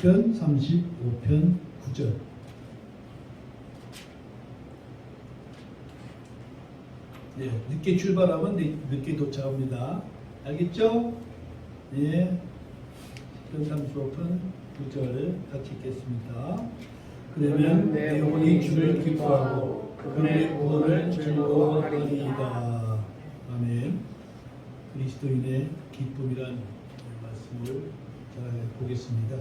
시편 35편 9절. 네, 늦게 출발하면 늦게 도착합니다. 알겠죠? 예. 시편 35편 9절 같이 읽겠습니다. 그러면 내 영혼이 주를 기뻐하고 그분의 구원을 즐거워하리이다. 아멘. 그리스도인의 기쁨이란 말씀을 보겠습니다.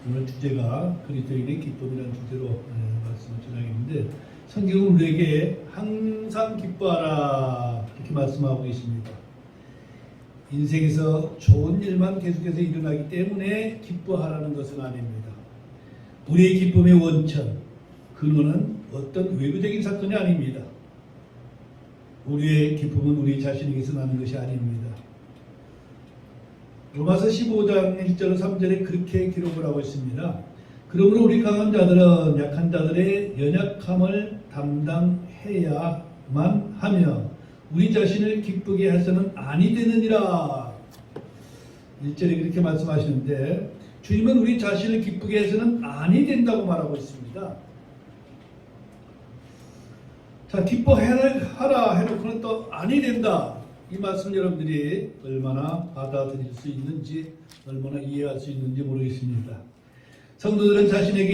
오늘 주제가 그리스도인의 기쁨이란 주제로 말씀을 전하겠는데, 성경은 우리에게 항상 기뻐하라 이렇게 말씀하고 있습니다. 인생에서 좋은 일만 계속해서 일어나기 때문에 기뻐하라는 것은 아닙니다. 우리의 기쁨의 원천, 근원은 어떤 외부적인 사건이 아닙니다. 우리의 기쁨은 우리 자신에게서 나는 것이 아닙니다. 로마서 15장 1절 3절에 그렇게 기록을 하고 있습니다. 그러므로 우리 강한 자들은 약한 자들의 연약함을 담당해야만 하며 우리 자신을 기쁘게 해서는 아니 되느니라. 1절에 그렇게 말씀하시는데, 주님은 우리 자신을 기쁘게 해서는 아니 된다고 말하고 있습니다. 자, 기뻐하라 해놓고는 또 아니 된다. 이 말씀 여러분들이 얼마나 받아들일 수 있는지, 얼마나 이해할 수 있는지 모르겠습니다. 성도들은 자신에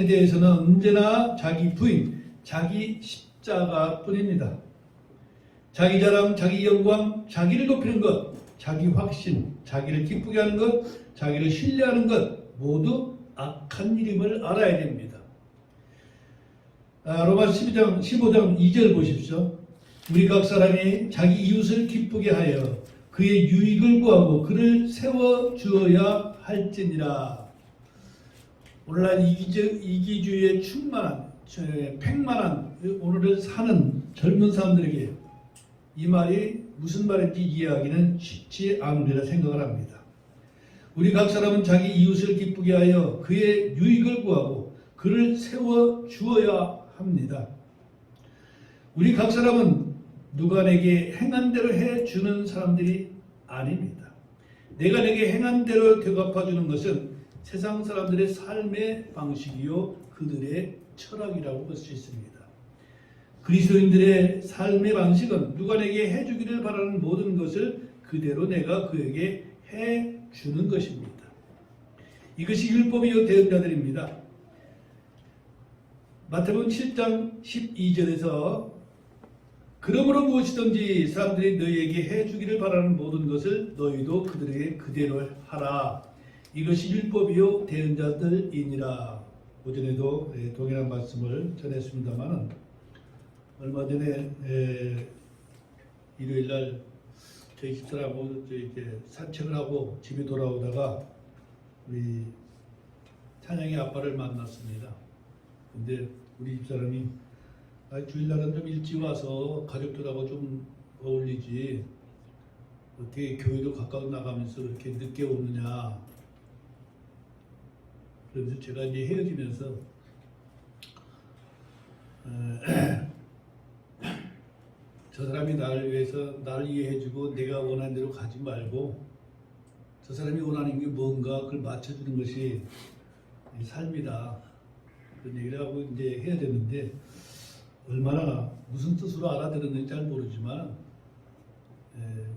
대해서는 언제나 자기 부인, 자기 십자가뿐입니다. 자기 자랑, 자기 영광, 자기를 높이는 것, 자기 확신, 자기를 기쁘게 하는 것, 자기를 신뢰하는 것 모두 악한 일임을 알아야 됩니다. 로마서 15장 2절 보십시오. 우리 각 사람이 자기 이웃을 기쁘게 하여 그의 유익을 구하고 그를 세워주어야 할지니라. 오늘날 이기주의에 충만한, 팽만한 오늘을 사는 젊은 사람들에게 이 말이 무슨 말인지 이해하기는 쉽지 않으리라 생각을 합니다. 우리 각 사람은 자기 이웃을 기쁘게 하여 그의 유익을 구하고 그를 세워주어야 합니다. 우리 각 사람은 누가 내게 행한 대로 해주는 사람들이 아닙니다. 내가 내게 행한 대로 되갚아주는 것은 세상 사람들의 삶의 방식이요 그들의 철학이라고 볼 수 있습니다. 그리스도인들의 삶의 방식은 누가 내게 해주기를 바라는 모든 것을 그대로 내가 그에게 해주는 것입니다. 이것이 율법이요 대언자들입니다. 마태복음 7장 12절에서 그러므로 무엇이든지 사람들이 너희에게 해주기를 바라는 모든 것을 너희도 그들에게 그대로 하라. 이것이 율법이요 대언자들이니라. 오전에도 동일한 말씀을 전했습니다만, 얼마 전에 일요일날 저희 집사람하고 이렇게 산책을 하고 집에 돌아오다가 우리 찬양의 아빠를 만났습니다. 근데 우리 집사람이 주일날은 좀 일찍 와서 가족들하고 좀 어울리지 어떻게 교회도 가까워 나가면서 이렇게 늦게 오느냐. 그래서 제가 이제 헤어지면서 저 사람이 나를 위해서 나를 이해해주고 내가 원하는 대로 가지 말고 저 사람이 원하는 게 뭔가 그걸 맞춰주는 것이 삶이다. 그런 얘기를 하고 이제 해야 되는데, 얼마나 무슨 뜻으로 알아들었는지 잘 모르지만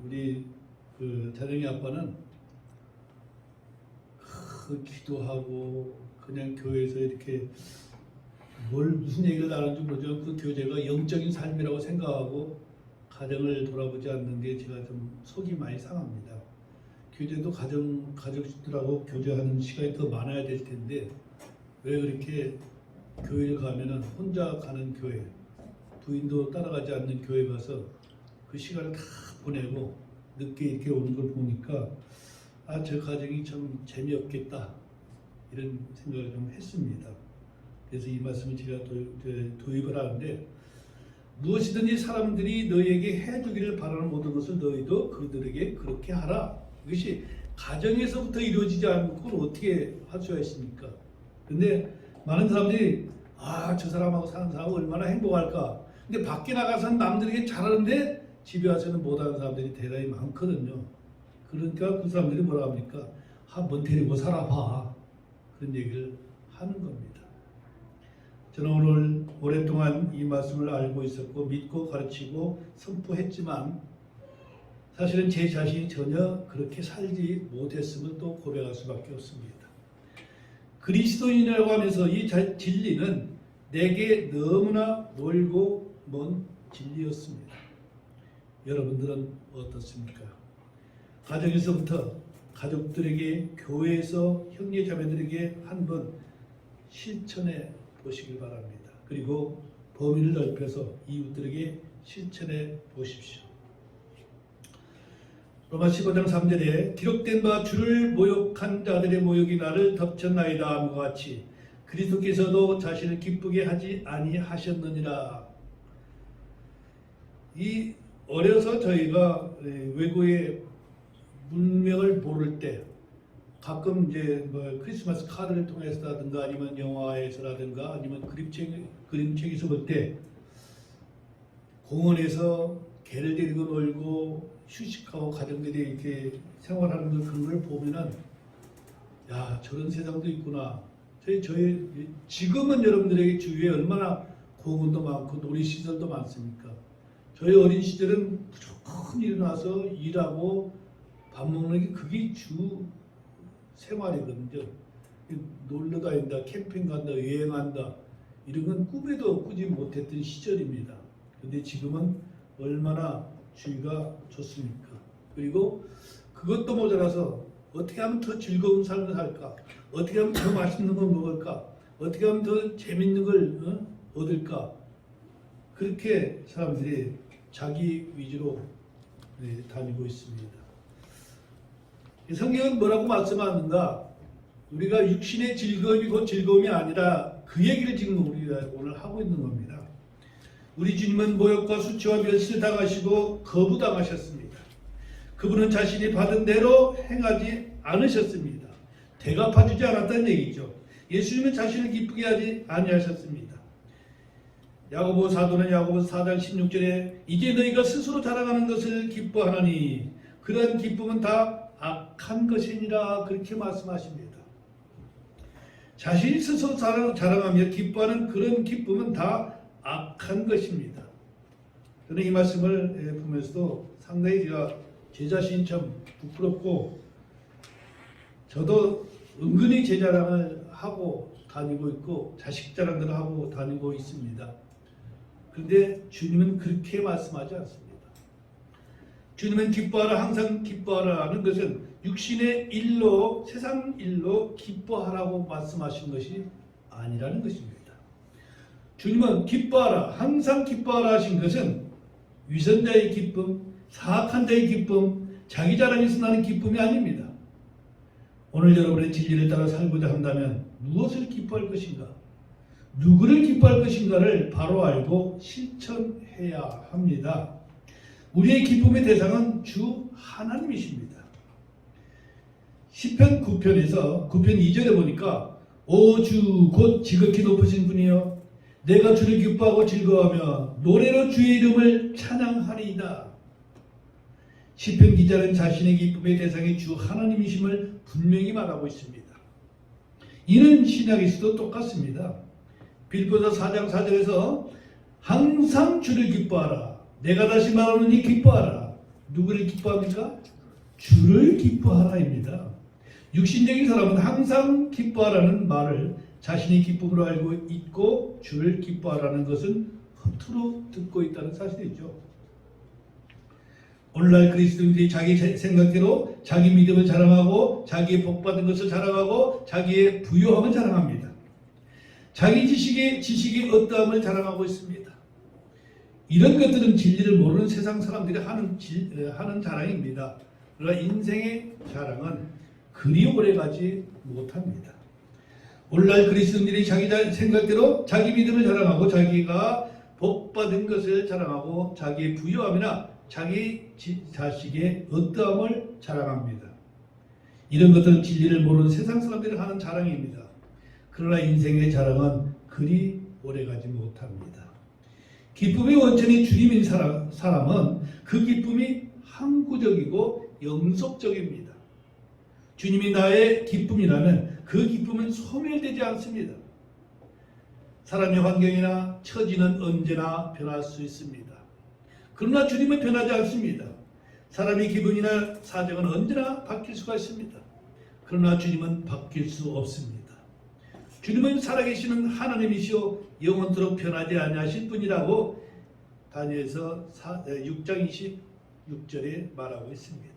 우리 그 자정이 아빠는 기도하고 그냥 교회에서 이렇게 무슨 얘기를 나누는지 모르지만 그 교제가 영적인 삶이라고 생각하고 가정을 돌아보지 않는 게 제가 좀 속이 많이 상합니다. 교제도 가족들하고 교제하는 시간이 더 많아야 될 텐데 왜 그렇게 교회를 가면은 혼자 가는 교회, 부인도 따라가지 않는 교회 가서 그 시간을 다 보내고 늦게 이렇게 오는 걸 보니까 저 가정이 참 재미없겠다 이런 생각을 좀 했습니다. 그래서 이 말씀을 제가 도입을 하는데, 무엇이든지 사람들이 너희에게 해주기를 바라는 모든 것을 너희도 그들에게 그렇게 하라. 이것이 가정에서부터 이루어지지 않고 그걸 어떻게 할 수가 있습니까? 근데 많은 사람들이 저 사람하고 사는 사람은 얼마나 행복할까. 근데 밖에 나가서는 남들에게 잘하는데 집에 와서는 못하는 사람들이 대단히 많거든요. 그러니까 그 사람들이 뭐라 합니까? 한번 데리고 살아봐. 그런 얘기를 하는 겁니다. 저는 오늘 오랫동안 이 말씀을 알고 있었고 믿고 가르치고 선포했지만 사실은 제 자신이 전혀 그렇게 살지 못했음을 또 고백할 수밖에 없습니다. 그리스도인이라고 하면서 이 진리는 내게 너무나 멀고 먼 진리였습니다. 여러분들은 어떻습니까? 가정에서부터 가족들에게, 교회에서 형제 자매들에게 한번 실천해 보시길 바랍니다. 그리고 범위를 넓혀서 이웃들에게 실천해 보십시오. 로마 15장 3절에 기록된 바 주를 모욕한 자들의 모욕이 나를 덮쳤나이다 함과 같이 그리스도께서도 자신을 기쁘게 하지 아니하셨느니라. 이 어려서 저희가 외국의 문명을 모를 때 가끔 이제 뭐 크리스마스 카드를 통해서라든가 아니면 영화에서라든가 아니면 그림책에서 볼 때 공원에서 개를 데리고 놀고 휴식하고 가정들이 이렇게 생활하는 그런 걸 보면은 야, 저런 세상도 있구나. 저희 지금은 여러분들에게 주위에 얼마나 공원도 많고 놀이시설도 많습니까? 저희 어린 시절은 무조건 일어나서 일하고 밥 먹는 게 그게 주 생활이거든요. 놀러 다닌다, 캠핑 간다, 여행한다 이런 건 꿈에도 꾸지 못했던 시절입니다. 그런데 지금은 얼마나 주위가 좋습니까? 그리고 그것도 모자라서 어떻게 하면 더 즐거운 삶을 살까? 어떻게 하면 더 맛있는 걸 먹을까? 어떻게 하면 더 재밌는 걸 얻을까? 그렇게 사람들이 자기 위주로 다니고 있습니다. 성경은 뭐라고 말씀하는가? 우리가 육신의 즐거움이 곧 즐거움이 아니라 그 얘기를 지금 우리가 오늘 하고 있는 겁니다. 우리 주님은 모욕과 수치와 멸시를 당하시고 거부당하셨습니다. 그분은 자신이 받은 대로 행하지 않으셨습니다. 대갚아주지 않았다는 얘기죠. 예수님은 자신을 기쁘게 하지 아니하셨습니다. 야고보 사도는 야고보서 4장 16절에 이제 너희가 스스로 자랑하는 것을 기뻐하노니 그러한 기쁨은 다 악한 것이니라 그렇게 말씀하십니다. 자신이 스스로 자랑하며 기뻐하는 그런 기쁨은 다 악한 것입니다. 저는 이 말씀을 보면서도 상당히 제 자신이 참 부끄럽고 저도 은근히 제 자랑을 하고 다니고 있고 자식 자랑들을 하고 다니고 있습니다. 그런데 주님은 그렇게 말씀하지 않습니다. 주님은 기뻐하라 항상 기뻐하라 하는 것은 육신의 일로 세상 일로 기뻐하라고 말씀하신 것이 아니라는 것입니다. 주님은 기뻐하라 항상 기뻐하라 하신 것은 위선자의 기쁨, 사악한 자의 기쁨, 자기 자랑에서 나는 기쁨이 아닙니다. 오늘 여러분의 진리를 따라 살고자 한다면 무엇을 기뻐할 것인가? 누구를 기뻐할 것인가를 바로 알고 실천해야 합니다. 우리의 기쁨의 대상은 주 하나님이십니다. 시편 9편에서 9편 2절에 보니까 오 주 곧 지극히 높으신 분이여 내가 주를 기뻐하고 즐거워하며 노래로 주의 이름을 찬양하리이다. 시편 기자는 자신의 기쁨의 대상이 주 하나님이심을 분명히 말하고 있습니다. 이는 신약에서도 똑같습니다. 빌보서 4장 4절에서 항상 주를 기뻐하라. 내가 다시 말하노니 기뻐하라. 누구를 기뻐합니까? 주를 기뻐하라입니다. 육신적인 사람은 항상 기뻐하라는 말을 자신의 기쁨으로 알고 있고 주를 기뻐하라는 것은 허투루 듣고 있다는 사실이죠. 오늘날 그리스도인들이 자기 생각대로 자기 믿음을 자랑하고 자기의 복받은 것을 자랑하고 자기의 부유함을 자랑합니다. 자기 지식의 어떠함을 자랑하고 있습니다. 이런 것들은 진리를 모르는 세상 사람들이 하는 자랑입니다. 그러나 인생의 자랑은 그리 오래가지 못합니다. 오늘날 그리스도인들이 자기 생각대로 자기 믿음을 자랑하고 자기가 복받은 것을 자랑하고 자기의 부유함이나 자기 자식의 어떠함을 자랑합니다. 이런 것들은 진리를 모르는 세상 사람들이 하는 자랑입니다. 그러나 인생의 자랑은 그리 오래가지 못합니다. 기쁨의 원천이 주님인 사람은 그 기쁨이 항구적이고 영속적입니다. 주님이 나의 기쁨이라면 그 기쁨은 소멸되지 않습니다. 사람의 환경이나 처지는 언제나 변할 수 있습니다. 그러나 주님은 변하지 않습니다. 사람의 기분이나 사정은 언제나 바뀔 수가 있습니다. 그러나 주님은 바뀔 수 없습니다. 주님은 살아계시는 하나님이시오 영원토록 변하지 아니하실 분이라고 다니엘서 6장 26절에 말하고 있습니다.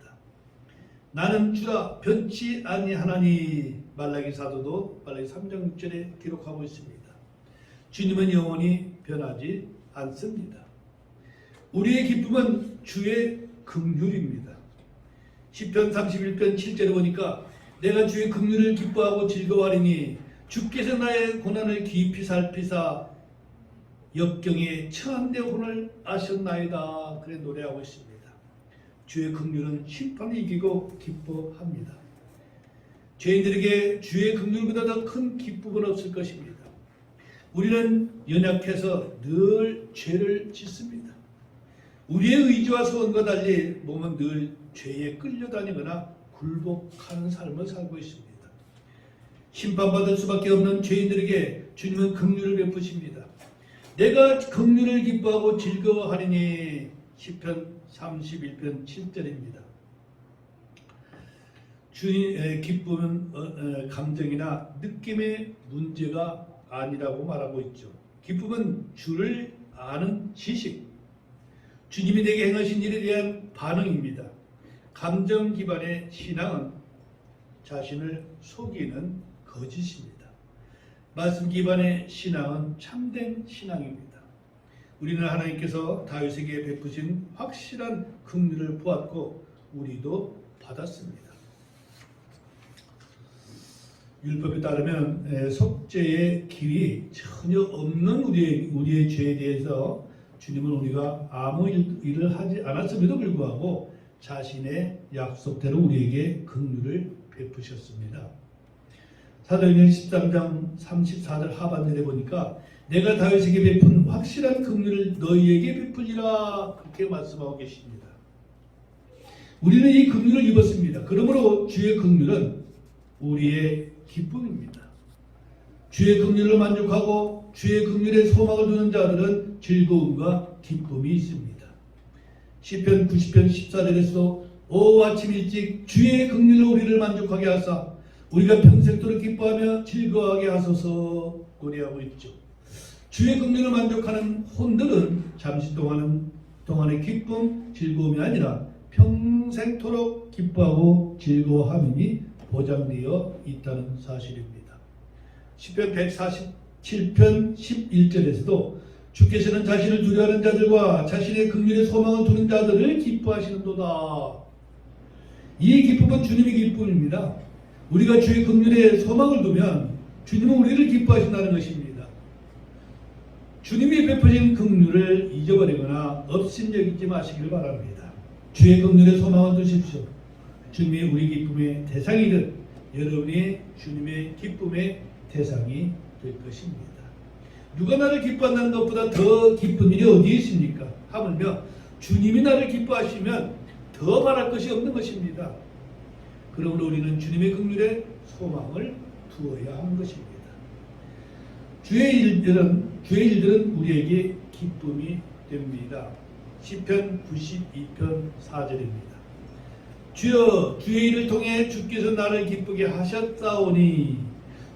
나는 주라 변치 아니하나니 말라기 사도도 말라기 3장 6절에 기록하고 있습니다. 주님은 영원히 변하지 않습니다. 우리의 기쁨은 주의 긍휼입니다. 시편 31편 7절에 보니까 내가 주의 긍휼을 기뻐하고 즐거워하리니 주께서 나의 고난을 깊이 살피사 역경에 처한 내 혼을 아셨나이다. 그래 노래하고 있습니다. 주의 긍휼은 심판을 이기고 기뻐합니다. 죄인들에게 주의 긍휼보다 더 큰 기쁨은 없을 것입니다. 우리는 연약해서 늘 죄를 짓습니다. 우리의 의지와 소원과 달리 몸은 늘 죄에 끌려다니거나 굴복하는 삶을 살고 있습니다. 심판받을 수밖에 없는 죄인들에게 주님은 긍휼을 베푸십니다. 내가 긍휼을 기뻐하고 즐거워하리니 시편 31편 7절입니다. 주님의 기쁨은 감정이나 느낌의 문제가 아니라고 말하고 있죠. 기쁨은 주를 아는 지식, 주님이 내게 행하신 일에 대한 반응입니다. 감정 기반의 신앙은 자신을 속이는 거짓입니다. 말씀 기반의 신앙은 참된 신앙입니다. 우리는 하나님께서 다윗에게 베푸신 확실한 긍휼을 보았고 우리도 받았습니다. 율법에 따르면 속죄의 길이 전혀 없는 우리의 죄에 대해서 주님은 우리가 아무 일을 하지 않았음에도 불구하고 자신의 약속대로 우리에게 긍휼을 베푸셨습니다. 사도행전 13장 34절 하반절에 보니까 내가 다윗에게 베푼 확실한 긍휼을 너희에게 베풀리라 그렇게 말씀하고 계십니다. 우리는 이 긍휼을 입었습니다. 그러므로 주의 긍휼은 우리의 기쁨입니다. 주의 긍휼로 만족하고 주의 긍휼에 소망을 두는 자들은 즐거움과 기쁨이 있습니다. 시편 90편 14절에서도 오 아침 일찍 주의 긍휼로 우리를 만족하게 하사 우리가 평생도록 기뻐하며 즐거워하게 하소서 노래하고 있죠. 주의 긍휼을 만족하는 혼들은 잠시 동안의 기쁨, 즐거움이 아니라 평생토록 기뻐하고 즐거워함이 보장되어 있다는 사실입니다. 시편 147편 11절에서도 주께서는 자신을 두려워하는 자들과 자신의 긍휼에 소망을 두는 자들을 기뻐하시는도다. 이 기쁨은 주님의 기쁨입니다. 우리가 주의 긍휼에 소망을 두면 주님은 우리를 기뻐하신다는 것입니다. 주님이 베푸신 긍휼을 잊어버리거나 업신여기지 마시기를 바랍니다. 주의 긍휼에 소망을 두십시오. 주님이 우리 기쁨의 대상이든 여러분이 주님의 기쁨의 대상이 될 것입니다. 누가 나를 기뻐한다는 것보다 더 기쁜 일이 어디에 있습니까? 하물며 주님이 나를 기뻐하시면 더 바랄 것이 없는 것입니다. 그러므로 우리는 주님의 긍휼에 소망을 두어야 하는 것입니다. 주의 일들은 우리에게 기쁨이 됩니다. 시편 92편 4절입니다. 주여 주의 일을 통해 주께서 나를 기쁘게 하셨사오니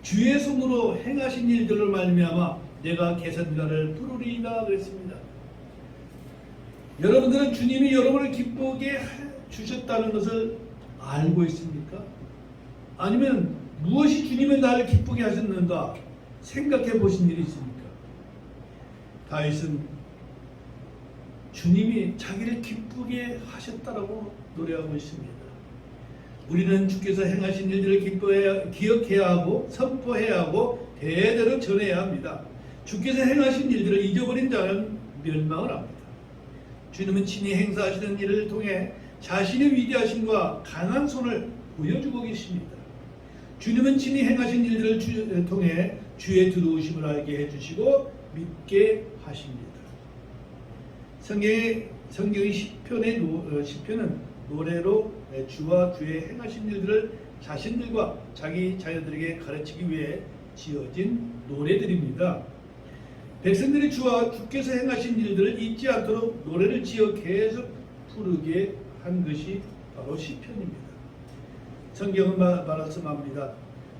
주의 손으로 행하신 일들을 말미암아 내가 개선자를 부르리이다 그랬습니다. 여러분들은 주님이 여러분을 기쁘게 주셨다는 것을 알고 있습니까? 아니면 무엇이 주님이 나를 기쁘게 하셨는가 생각해 보신 일이 있습니까? 다윗은 주님이 자기를 기쁘게 하셨다라고 노래하고 있습니다. 우리는 주께서 행하신 일들을 기억해야 하고 선포해야 하고 대대로 전해야 합니다. 주께서 행하신 일들을 잊어버린 자는 멸망을 합니다. 주님은 친히 행사하시는 일을 통해 자신의 위대하심과 강한 손을 보여주고 계십니다. 주님은 친히 행하신 일들을 통해 주의 들어오심을 알게 해주시고 믿게 하십니다. 성경의 시편은 노래로 주와 주의 행하신 일들을 자신들과 자기 자녀들에게 가르치기 위해 지어진 노래들입니다. 백성들이 주와 주께서 행하신 일들을 잊지 않도록 노래를 지어 계속 부르게 한 것이 바로 시편입니다. 성경은 말씀합니다.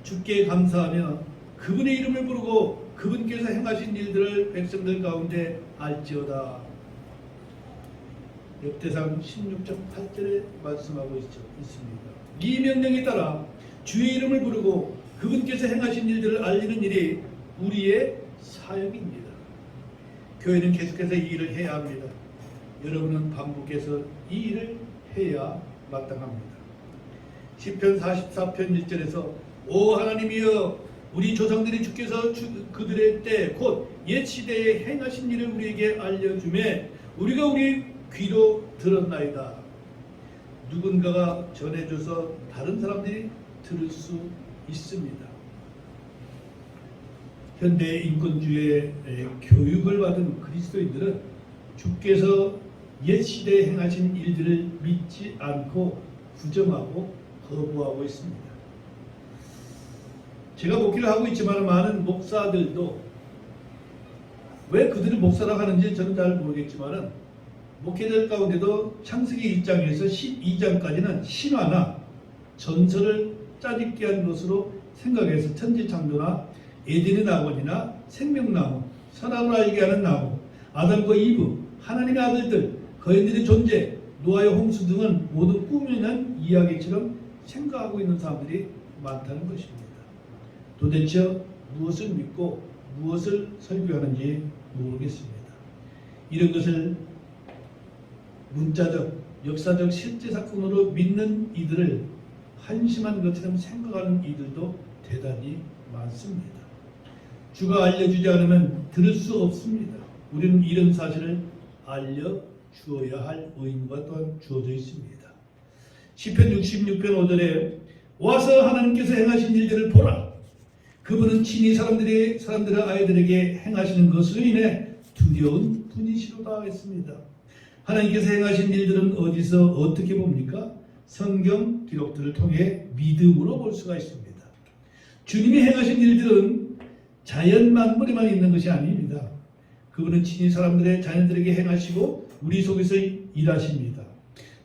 주께 감사하며 그분의 이름을 부르고 그분께서 행하신 일들을 백성들 가운데 알지어다. 역대상 16장 8절에 말씀하고 있습니다. 이 명령에 따라 주의 이름을 부르고 그분께서 행하신 일들을 알리는 일이 우리의 사역입니다. 교회는 계속해서 이 일을 해야 합니다. 여러분은 반복해서 이 일을 해야 마땅합니다. 시편 44편 1절에서 오 하나님이여 우리 조상들이 주께서 그들의 때 곧 옛 시대에 행하신 일을 우리에게 알려주매 우리가 우리 귀로 들었나이다. 누군가가 전해줘서 다른 사람들이 들을 수 있습니다. 현대 인권주의의 교육을 받은 그리스도인들은 주께서 옛 시대에 행하신 일들을 믿지 않고 부정하고 거부하고 있습니다. 제가 목회를 하고 있지만 많은 목사들도 왜 그들이 목사라고 하는지 저는 잘 모르겠지만 목회자 가운데도 창세기 1장에서 12장까지는 신화나 전설을 짜집게 한 것으로 생각해서 천지창조나 에덴의 낙원이나 생명나무, 선악을 알게 하는 나무, 아담과 이브, 하나님의 아들들, 거인들의 존재, 노아의 홍수 등은 모두 꾸며낸 이야기처럼 생각하고 있는 사람들이 많다는 것입니다. 도대체 무엇을 믿고 무엇을 설교하는지 모르겠습니다. 이런 것을 문자적, 역사적 실제 사건으로 믿는 이들을 한심한 것처럼 생각하는 이들도 대단히 많습니다. 주가 알려주지 않으면 들을 수 없습니다. 우리는 이런 사실을 알려주어야 할 의무가 또한 주어져 있습니다. 시편 66편 5절에 와서 하나님께서 행하신 일들을 보라. 그분은 친히 사람들의 아이들에게 행하시는 것으로 인해 두려운 분이시로다 했습니다. 하나님께서 행하신 일들은 어디서 어떻게 봅니까? 성경 기록들을 통해 믿음으로 볼 수가 있습니다. 주님이 행하신 일들은 자연 만물에만 있는 것이 아닙니다. 그분은 친히 사람들의 자녀들에게 행하시고 우리 속에서 일하십니다.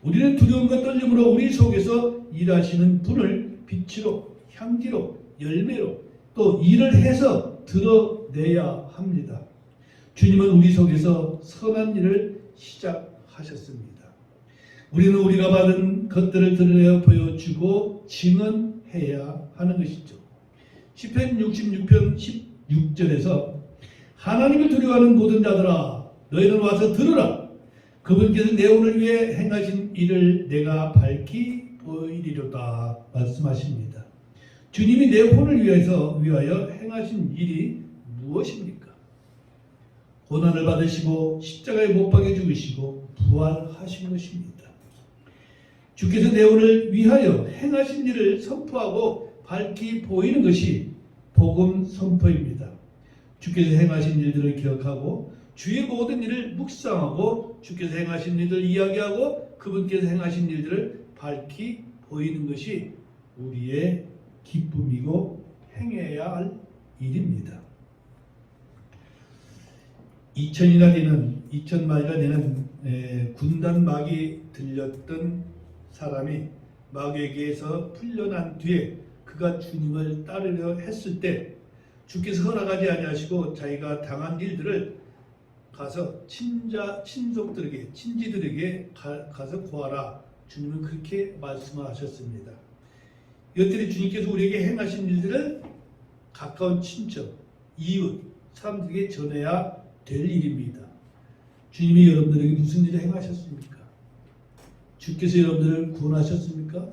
우리는 두려움과 떨림으로 우리 속에서 일하시는 분을 빛으로, 향기로, 열매로 또 일을 해서 드러내야 합니다. 주님은 우리 속에서 선한 일을 시작하셨습니다. 우리는 우리가 받은 것들을 드러내어 보여주고 증언해야 하는 것이죠. 시편 66편 16절에서 하나님을 두려워하는 모든 자들아 너희는 와서 들으라. 그분께서 내 오늘 위해 행하신 일을 내가 밝히 보이리로다 말씀하십니다. 주님이 내 혼을 위하여 행하신 일이 무엇입니까? 고난을 받으시고 십자가에 못 박혀 죽으시고 부활하신 것입니다. 주께서 내 혼을 위하여 행하신 일을 선포하고 밝히 보이는 것이 복음 선포입니다. 주께서 행하신 일들을 기억하고 주의 모든 일을 묵상하고 주께서 행하신 일들을 이야기하고 그분께서 행하신 일들을 밝히 보이는 것이 우리의 기쁨이고 행해야 할 일입니다. 2000마리가 되는 군단 막이 들렸던 사람이 마귀에게서 풀려난 뒤에 그가 주님을 따르려 했을 때 주께서 허락하지 아니하시고 자기가 당한 일들을 가서 친지들에게 가서 구하라. 주님은 그렇게 말씀하셨습니다. 이것들이 주님께서 우리에게 행하신 일들을 가까운 친척, 이웃, 사람들에게 전해야 될 일입니다. 주님이 여러분들에게 무슨 일을 행하셨습니까? 주께서 여러분들을 구원하셨습니까?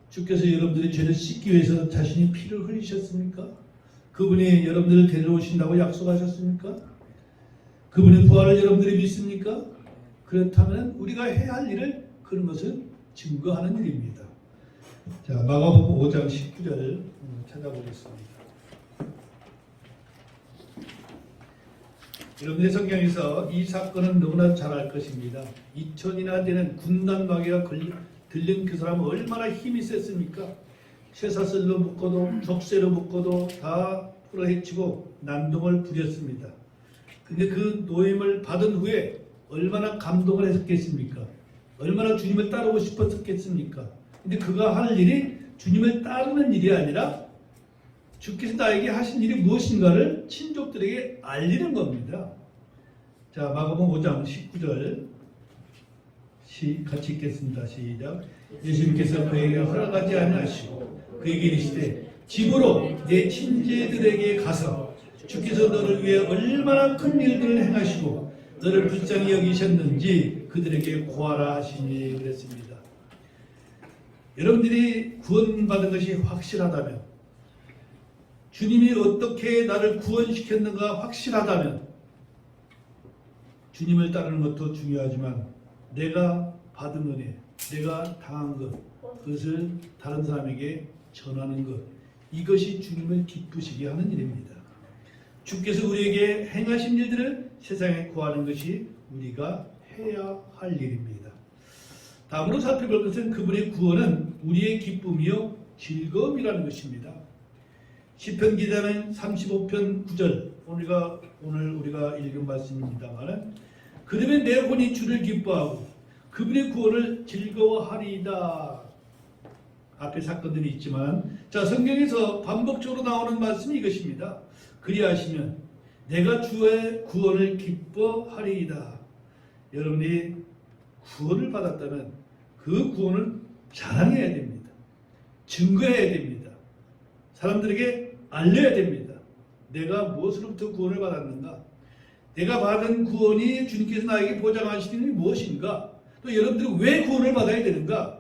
주께서 여러분들의 죄를 씻기 위해서 자신이 피를 흘리셨습니까? 그분이 여러분들을 데려오신다고 약속하셨습니까? 그분의 부활을 여러분들이 믿습니까? 그렇다면 우리가 해야 할 일을 그런 것을 증거하는 일입니다. 자, 마가복음 5장 19절 찾아보겠습니다. 여러분의 성경에서 이 사건은 너무나 잘 알 것입니다. 2000이나 되는 군단 마귀가 들린 그 사람은 얼마나 힘이 셌습니까? 쇠사슬로 묶어도 족쇄로 묶어도 다 풀어헤치고 난동을 부렸습니다. 근데 그 노임을 받은 후에 얼마나 감동을 했겠습니까? 얼마나 주님을 따르고 싶었겠습니까? 근데 그가 하는 일이 주님을 따르는 일이 아니라 주께서 나에게 하신 일이 무엇인가를 친족들에게 알리는 겁니다. 자, 마가복음 5장 19절 같이 읽겠습니다. 시작. 예수님께서 그에게 허락하지 아니하시고 그에게 이르시되 집으로 내 친제들에게 가서 주께서 너를 위해 얼마나 큰 일들을 행하시고 너를 불쌍히 여기셨는지 그들에게 고하라 하시니 그랬습니다. 여러분들이 구원받은 것이 확실하다면, 주님이 어떻게 나를 구원시켰는가 확실하다면, 주님을 따르는 것도 중요하지만 내가 받은 은혜, 내가 당한 것, 그것을 다른 사람에게 전하는 것, 이것이 주님을 기쁘시게 하는 일입니다. 주께서 우리에게 행하신 일들을 세상에 구하는 것이 우리가 해야 할 일입니다. 다음으로 살펴볼 것은 그분의 구원은 우리의 기쁨이요 즐거움이라는 것입니다. 시편 기자는 35편 9절, 오늘 우리가 읽은 말씀입니다만, 그러면 내 혼이 주를 기뻐하고 그분의 구원을 즐거워하리이다. 앞에 사건들이 있지만, 자, 성경에서 반복적으로 나오는 말씀이 이것입니다. 그리하시면 내가 주의 구원을 기뻐하리이다. 여러분이 구원을 받았다면 그 구원을 자랑해야 됩니다. 증거해야 됩니다. 사람들에게 알려야 됩니다. 내가 무엇으로부터 구원을 받았는가? 내가 받은 구원이 주님께서 나에게 보장하시는 게 무엇인가? 또 여러분들은 왜 구원을 받아야 되는가?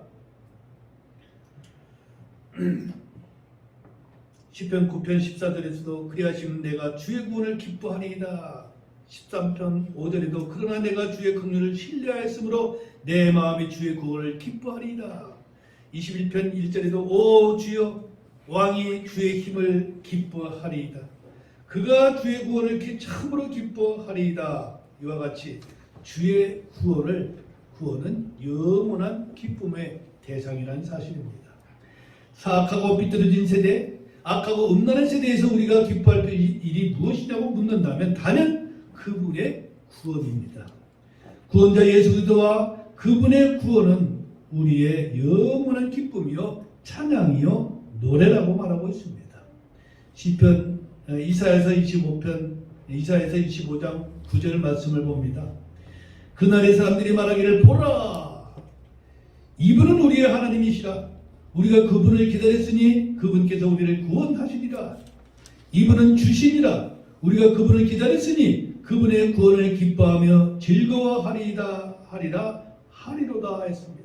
시편 9편 14절에서도 그리하시면 내가 주의 구원을 기뻐하리이다. 13편 5절에도 그러나 내가 주의 긍휼을 신뢰하였으므로 내 마음이 주의 구원을 기뻐하리이다. 21편 1절에도 오 주여 왕이 주의 힘을 기뻐하리이다. 그가 주의 구원을 참으로 기뻐하리이다. 이와 같이 주의 구원은 영원한 기쁨의 대상이라는 사실입니다. 사악하고 비뚤어진 세대, 악하고 음란한 세대에서 우리가 기뻐할 일이 무엇이냐고 묻는다면 단연 그분의 구원입니다. 구원자 예수 그리스도와 그분의 구원은 우리의 영원한 기쁨이요 찬양이요 노래라고 말하고 있습니다. 시편 이사야서 25장 9절 말씀을 봅니다. 그날의 사람들이 말하기를 보라 이분은 우리의 하나님이시라. 우리가 그분을 기다렸으니 그분께서 우리를 구원하시리라. 이분은 주신이라. 우리가 그분을 기다렸으니 그분의 구원을 기뻐하며 즐거워하리로다 했습니다.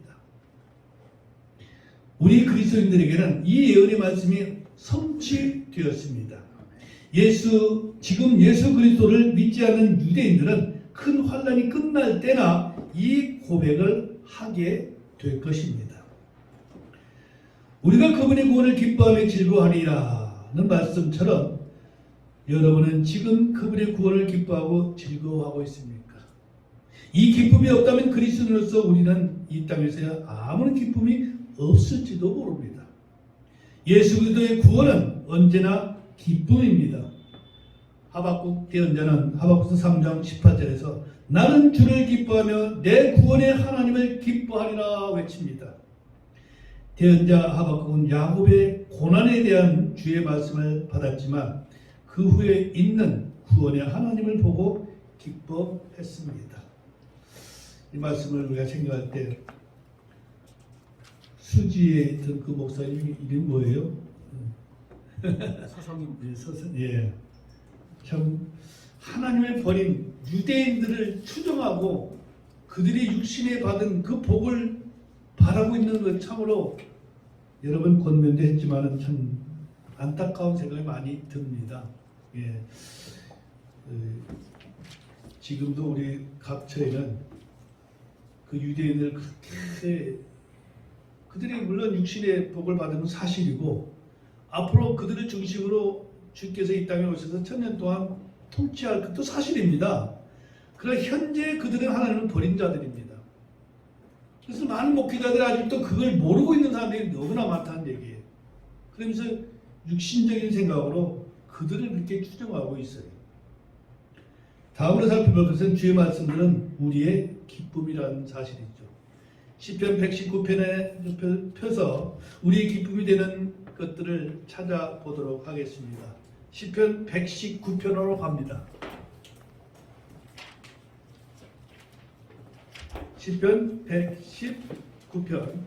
우리 그리스도인들에게는 이 예언의 말씀이 성취되었습니다. 지금 예수 그리스도를 믿지 않는 유대인들은 큰 환난이 끝날 때나 이 고백을 하게 될 것입니다. 우리가 그분의 구원을 기뻐하며 즐거워하리라는 말씀처럼 여러분은 지금 그분의 구원을 기뻐하고 즐거워하고 있습니까? 이 기쁨이 없다면 그리스도인으로서 우리는 이 땅에서 아무런 기쁨이 없을지도 모릅니다. 예수 그리스도의 구원은 언제나 기쁨입니다. 하박국 대언자는 하박국서 3장 18절에서 나는 주를 기뻐하며 내 구원의 하나님을 기뻐하리라 외칩니다. 대언자 하박국은 야곱의 고난에 대한 주의 말씀을 받았지만 그 후에 있는 구원의 하나님을 보고 기뻐했습니다. 이 말씀을 우리가 생각할 때 수지에 있던 그 목사님 이름이 뭐예요? 서성임. 예. 참 하나님을 버린 유대인들을 추종하고 그들이 육신에 받은 그 복을 바라고 있는 것 참으로 여러분 권면도 했지만 참 안타까운 생각이 많이 듭니다. 예. 지금도 우리 각처에는 그 유대인들 그렇게 그들이 물론 육신의 복을 받은 건 사실이고 앞으로 그들을 중심으로 주께서 이 땅에 오셔서 1000년 동안 통치할 것도 사실입니다. 그러나 현재 그들은 하나님을 버린 자들입니다. 그래서 많은 목회자들이 아직도 그걸 모르고 있는 사람들이 너무나 많다는 얘기예요. 그러면서 육신적인 생각으로 그들을 그렇게 추정하고 있어요. 다음으로 살펴볼 것은 주의 말씀들은 우리의 기쁨이라는 사실이죠. 시편 119편에 펴서 우리의 기쁨이 되는 것들을 찾아보도록 하겠습니다. 시편 119편으로 갑니다. 시편 119편.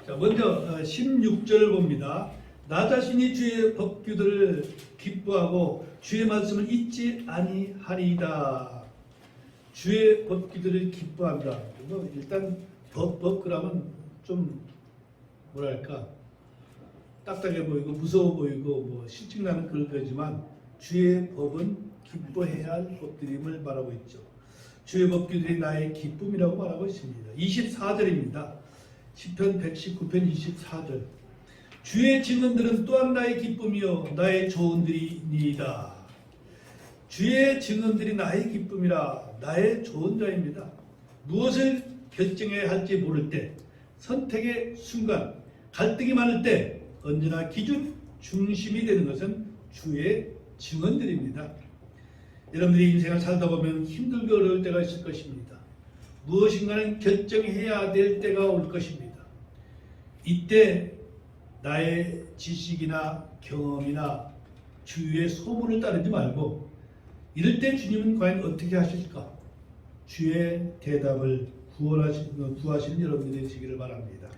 자, 먼저 16절을 봅니다. 나 자신이 주의 법규들을 기뻐하고 주의 말씀을 잊지 아니하리이다. 주의 법규들을 기뻐한다. 일단 법 그러면 좀 뭐랄까 딱딱해 보이고 무서워 보이고 뭐 실증나는 그런 거지만 주의 법은 기뻐해야 할 법들임을 말하고 있죠. 주의 법규들이 나의 기쁨이라고 말하고 있습니다. 24절입니다. 시편 119편 24절. 주의 증언들은 또한 나의 기쁨이요 나의 조언들이니이다. 주의 증언들이 나의 기쁨이라 나의 조언자입니다. 무엇을 결정해야 할지 모를 때, 선택의 순간, 갈등이 많을 때 언제나 기준 중심이 되는 것은 주의 증언들입니다. 여러분들이 인생을 살다 보면 힘들고 어려울 때가 있을 것입니다. 무엇인가는 결정해야 될 때가 올 것입니다. 이때 나의 지식이나 경험이나 주위의 소문을 따르지 말고 이럴 때 주님은 과연 어떻게 하실까? 주의 대답을 구하시는 여러분들이 되시기를 바랍니다.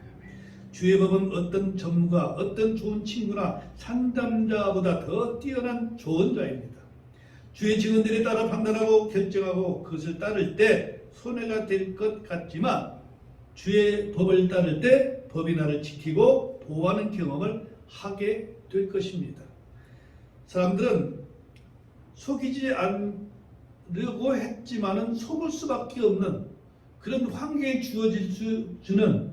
주의 법은 어떤 전무가 어떤 좋은 친구나 상담자보다 더 뛰어난 조언자입니다. 주의 증언들에 따라 판단하고 결정하고 그것을 따를 때 손해가 될 것 같지만 주의 법을 따를 때 법이 나를 지키고 보호하는 경험을 하게 될 것입니다. 사람들은 속이지 않으려고 했지만은 속을 수밖에 없는 그런 환경에 주는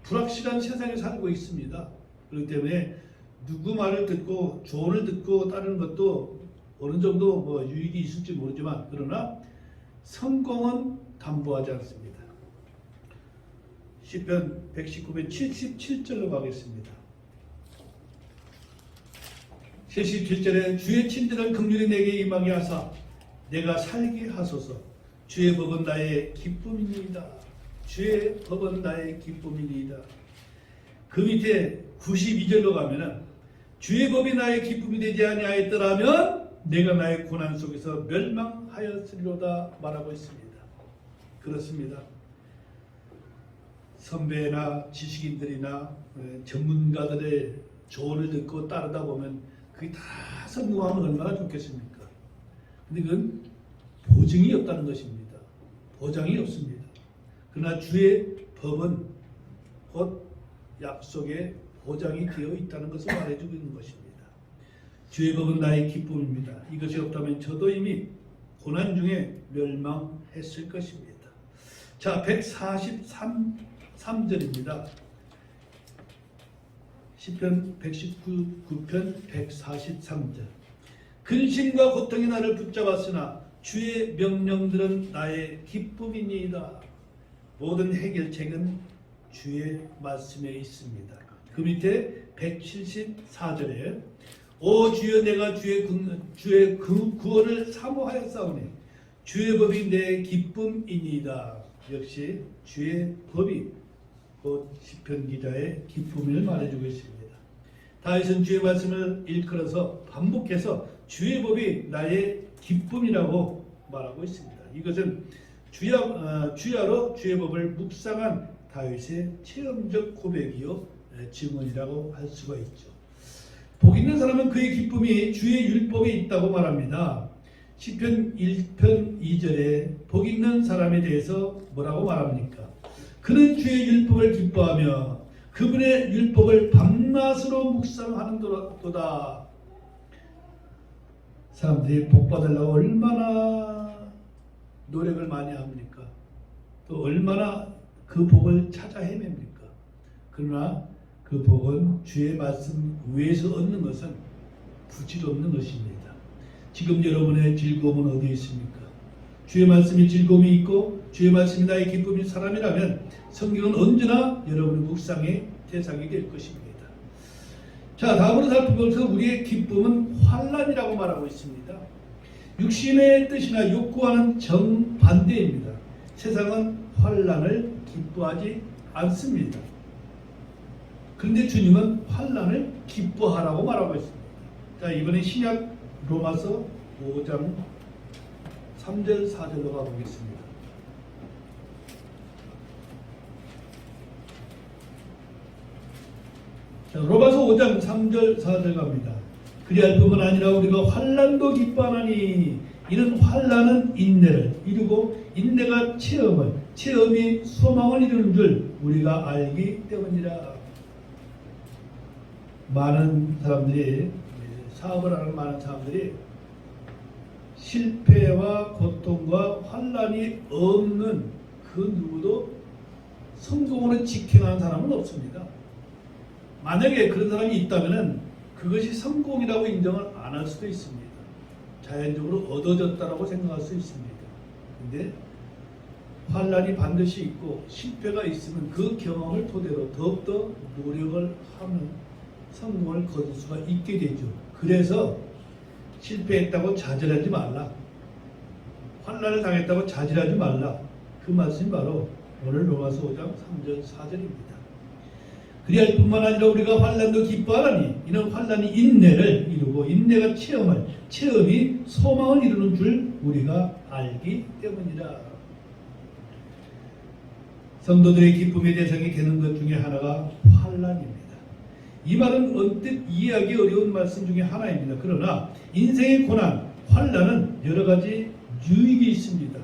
불확실한 세상에 살고 있습니다. 그렇기 때문에 누구 말을 듣고 조언을 듣고 따르는 것도 어느 정도 뭐 유익이 있을지 모르지만 그러나 성공은 담보하지 않습니다. 시편 119편 77절로 가겠습니다. 77절에 주의 친절한 긍휼이 내게 임하게 하사 내가 살게 하소서. 주의 법은 나의 기쁨이니이다. 주의 법은 나의 기쁨이니이다. 그 밑에 92절로 가면은 주의 법이 나의 기쁨이 되지 아니하였더라면 내가 나의 고난 속에서 멸망하였으리로다 말하고 있습니다. 그렇습니다. 선배나 지식인들이나 전문가들의 조언을 듣고 따르다 보면 그게 다 성공하면 얼마나 좋겠습니까? 근데 그건 보증이 없다는 것입니다. 보장이 없습니다. 그러나 주의 법은 곧 약속의 보장이 되어 있다는 것을 말해주고 있는 것입니다. 주의 법은 나의 기쁨입니다. 이것이 없다면 저도 이미 고난 중에 멸망했을 것입니다. 자, 143절입니다. 시편 119편 143절. 근심과 고통이 나를 붙잡았으나 주의 명령들은 나의 기쁨이니이다. 모든 해결책은 주의 말씀에 있습니다. 그 밑에 174절에 오 주여 내가 주의 구원을 사모하였사오니 주의 법이 내 기쁨이니이다. 역시 주의 법이 곧 시편 기자의 기쁨을 말해주고 있습니다. 다윗은 주의 말씀을 일컬어서 반복해서 주의 법이 나의 기쁨이라고 말하고 있습니다. 이것은 주야로 주의 법을 묵상한 다윗의 체험적 고백이요 증언이라고 할 수가 있죠. 복 있는 사람은 그의 기쁨이 주의 율법에 있다고 말합니다. 시편 1편 2절에 복 있는 사람에 대해서 뭐라고 말합니까? 그는 주의 율법을 기뻐하며 그분의 율법을 밤낮으로 묵상하는도다. 사람들이 복 받으려고 얼마나 노력을 많이 합니까? 또 얼마나 그 복을 찾아 헤맵니까? 그러나 그 복은 주의 말씀 위에서 얻는 것은 부질없는 것입니다. 지금 여러분의 즐거움은 어디에 있습니까? 주의 말씀이 즐거움이 있고 주의 말씀이 나의 기쁨인 사람이라면 성경은 언제나 여러분의 묵상의 대상이 될 것입니다. 자, 다음으로 살펴보면서 우리의 기쁨은 환난이라고 말하고 있습니다. 육신의 뜻이나 욕구와는 정반대입니다. 세상은 환난을 기뻐하지 않습니다. 그런데 주님은 환난을 기뻐하라고 말하고 있습니다. 자, 이번에 신약 로마서 5장 3절 4절로 가보겠습니다. 자, 로마서 5장 3절 4절 갑니다. 그리할 뿐만 아니라 우리가 환난도 기뻐하나니 이는 환난은 인내를 이루고 인내가 체험을 체험이 소망을 이루는 줄 우리가 알기 때문이라. 많은 사람들이 사업을 하는 많은 사람들이 실패와 고통과 환난이 없는 그 누구도 성공으로 직행하는 사람은 없습니다. 만약에 그런 사람이 있다면 그것이 성공이라고 인정을 안 할 수도 있습니다. 자연적으로 얻어졌다라고 생각할 수 있습니다. 근데 환난이 반드시 있고 실패가 있으면 그 경험을 토대로 더욱더 노력을 하면 성공을 거둘 수가 있게 되죠. 그래서 실패했다고 좌절하지 말라. 환난을 당했다고 좌절하지 말라. 그 말씀이 바로 오늘 로마서 5장 3절 4절입니다. 그리할 뿐만 아니라 우리가 환난도 기뻐하라니 이는 환난이 인내를 이루고 인내가 체험을 체험이 소망을 이루는 줄 우리가 알기 때문이라. 성도들의 기쁨의 대상이 되는 것 중에 하나가 환난입니다. 이 말은 언뜻 이해하기 어려운 말씀 중에 하나입니다. 그러나 인생의 고난, 환난은 여러 가지 유익이 있습니다.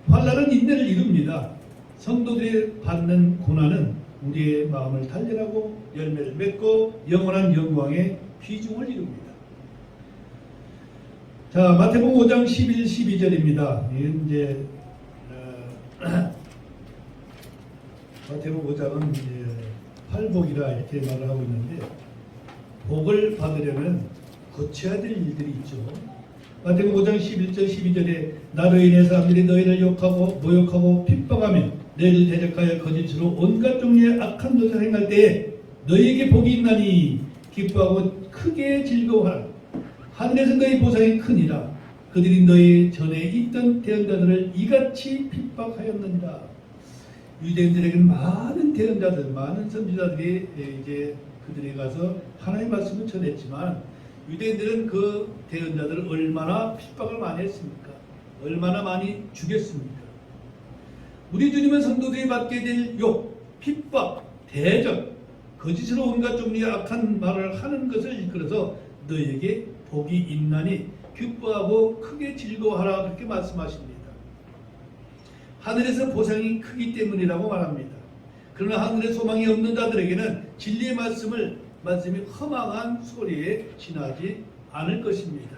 환난은 인내를 이룹니다. 성도들이 받는 고난은 우리의 마음을 단련하고 열매를 맺고 영원한 영광의 비중을 이룹니다. 자, 마태복음 5장 11, 12절입니다. 이제 마태복음 5장은 팔복이라 이렇게 말을 하고 있는데 복을 받으려면 고쳐야 될 일들이 있죠. 마태복음 5장 11절 12절에 나로 인해 사람들이 너희를 욕하고 모욕하고 핍박하며 너희를 대적하여 거짓으로 온갖 종류의 악한 것을 행할 때에 너희에게 복이 있나니 기뻐하고 크게 즐거워하라. 하늘에서 너희 보상이 크니라. 그들이 너희 전에 있던 대언자들을 이같이 핍박하였느니라. 유대인들에게는 많은 대언자들, 많은 선지자들이 이제 그들에 가서 하나님의 말씀을 전했지만 유대인들은 그 대언자들을 얼마나 핍박을 많이 했습니까? 얼마나 많이 죽였습니까? 우리 주님은 성도들이 받게 될 욕, 핍박, 대적, 거짓으로 온갖 종류의 악한 말을 하는 것을 이끌어서 너희에게 복이 있나니 기뻐하고 크게 즐거워하라 그렇게 말씀하십니다. 하늘에서 보상이 크기 때문이라고 말합니다. 그러나 하늘에 소망이 없는 자들에게는 진리의 말씀이 허망한 소리에 지나지 않을 것입니다.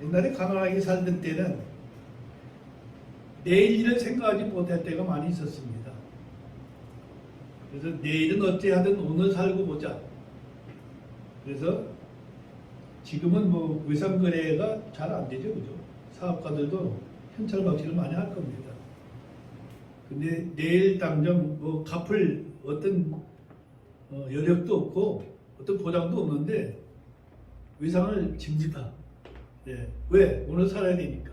옛날에 가난하게 살던 때는 내일 일을 생각하지 못할 때가 많이 있었습니다. 그래서 내일은 어찌하든 오늘 살고 보자. 그래서 지금은 뭐 외상거래가 잘 안 되죠, 그죠? 사업가들도 현찰방식을 많이 할 겁니다. 근데 내일 당장 뭐 갚을 어떤 여력도 없고 어떤 보장도 없는데 외상을 집니다. 네. 왜? 오늘 살아야 되니까.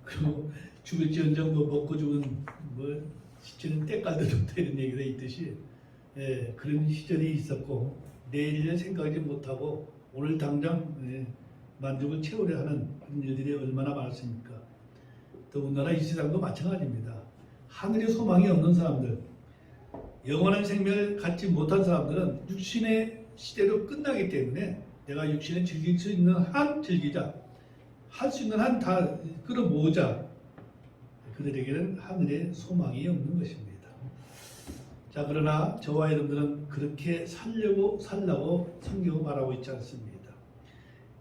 그리고 죽을지언정 뭐 먹고 죽은 뭐 시체는 때깔도 좋다 이런 얘기가 있듯이 그런 시절이 있었고 내일을 생각하지 못하고 오늘 당장 만족을 채우려 하는 그런 일들이 얼마나 많습니까? 더군다나 이 세상도 마찬가지입니다. 하늘의 소망이 없는 사람들, 영원한 생명을 갖지 못한 사람들은 육신의 시대로 끝나기 때문에 내가 육신을 즐길 수 있는 한 즐기자, 할 수 있는 한 다 끌어모으자. 그들에게는 하늘의 소망이 없는 것입니다. 자, 그러나 저와 여러분들은 그렇게 살라고 성경은 말하고 있지 않습니다.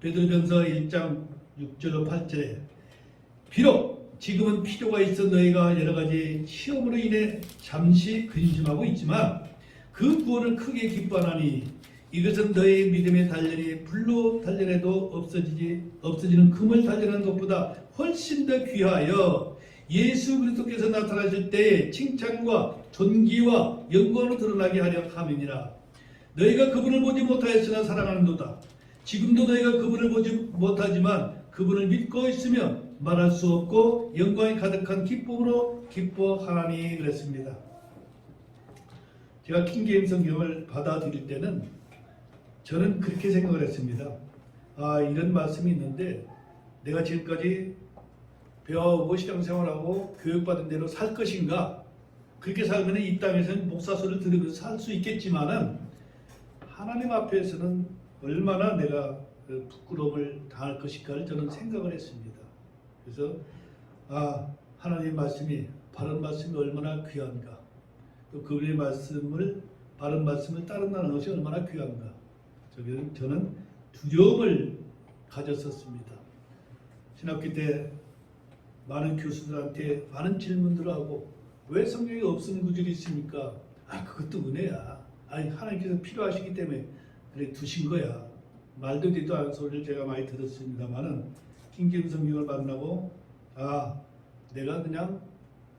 베드로전서 1장 6절로 8절에 비록 지금은 필요가 있어 너희가 여러 가지 시험으로 인해 잠시 근심하고 있지만 그 구원을 크게 기뻐하나니 이것은 너의 믿음의 단련이 불로 단련해도 없어지는 금을 단련하는 것보다 훨씬 더 귀하여 예수 그리스도께서 나타나실 때에 칭찬과 존귀와 영광으로 드러나게 하려 함이니라. 너희가 그분을 보지 못하였으나 사랑하는도다. 지금도 너희가 그분을 보지 못하지만 그분을 믿고 있으며 말할 수 없고 영광이 가득한 기쁨으로 기뻐하나니 그랬습니다. 제가 킹제임스 성경을 받아들일 때는 저는 그렇게 생각을 했습니다. 이런 말씀이 있는데 내가 지금까지 배워오고 신앙생활하고 교육받은 대로 살 것인가? 그렇게 살면 이 땅에서는 목사 소리를 들으면서 살 수 있겠지만은 하나님 앞에서는 얼마나 내가 부끄러움을 당할 것인가를 저는 생각을 했습니다. 그래서 하나님의 말씀이 바른 말씀이 얼마나 귀한가, 또 그분의 말씀을 바른 말씀을 따른다는 것이 얼마나 귀한가. 저는 두려움을 가졌었습니다. 신학기 때 많은 교수들한테 많은 질문들을 하고 왜 성경에 없은 구절이 있습니까? 그것도 은혜야. 하나님께서 필요하시기 때문에 그래 두신 거야. 말도 되지도 않은 소리를 제가 많이 들었습니다만은 킹제임스 성경을 만나고 내가 그냥